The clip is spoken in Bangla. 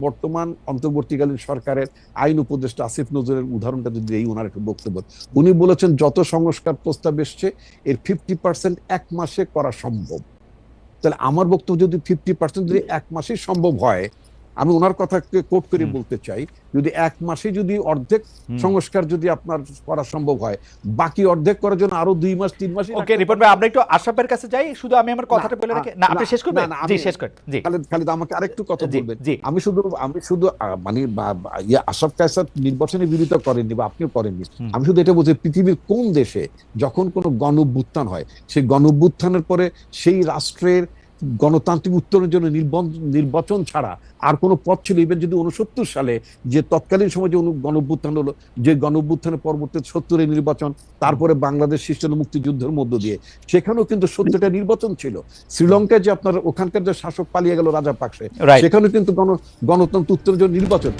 বর্তমান অন্তর্বর্তীকালীন সরকারের আইন উপদেষ্টা আসিফ নজরুলের উদাহরণটা যদি এই ওনার একটা বক্তব্য, উনি বলেছেন যত সংস্কার প্রস্তাব এসছে এর 50% এক মাসে করা সম্ভব। তাহলে আমার বক্তব্য যদি 50% যদি এক মাসেই সম্ভব হয়, আমি ওনার কথাকে কোট করে বলতে চাই, যদি এক মাসে যদি অর্ধেক সংস্কার যদি আপনার করা সম্ভব হয়, বাকি অর্ধেক করার জন্য আরো 2 মাস 3 মাসই। ওকে রিপন ভাই, আমরা একটু আশরাফের কাছে যাই। শুধু আমি আমার কথাটা বলে রাখি। না আপনি শেষ করবেন? জি শেষ করেন। জি খালিদ আমাকে আরেকটু কথা বলবেন। আমি শুধু মানে আশরাফ কায়সার নির্বাচনে বিরোধিতা করেননি বা আপনিও করেননি। আমি শুধু এটা বলছি, পৃথিবীর কোন দেশে যখন কোনো গণঅভ্যুত্থান হয়, সেই গণঅভ্যুত্থানের পরে সেই রাষ্ট্রের গণতান্ত্রিক উত্তরণের জন্য নির্বাচন ছাড়া আর কোনো পথ ছিল? ইভেন যদি 69 সালে যে তৎকালীন সময় যে গণঅভ্যুত্থান হলো, যে গণঅভ্যুত্থানের পরবর্তী 70-এর নির্বাচন, তারপরে বাংলাদেশ সৃষ্টি মুক্তিযুদ্ধের মধ্য দিয়ে, সেখানেও কিন্তু 70টা নির্বাচন ছিল। শ্রীলঙ্কায় যে আপনার ওখানকার যে শাসক পালিয়ে গেল রাজা পাকসে, সেখানেও কিন্তু গণতন্ত্র উত্তরণের জন্য নির্বাচন।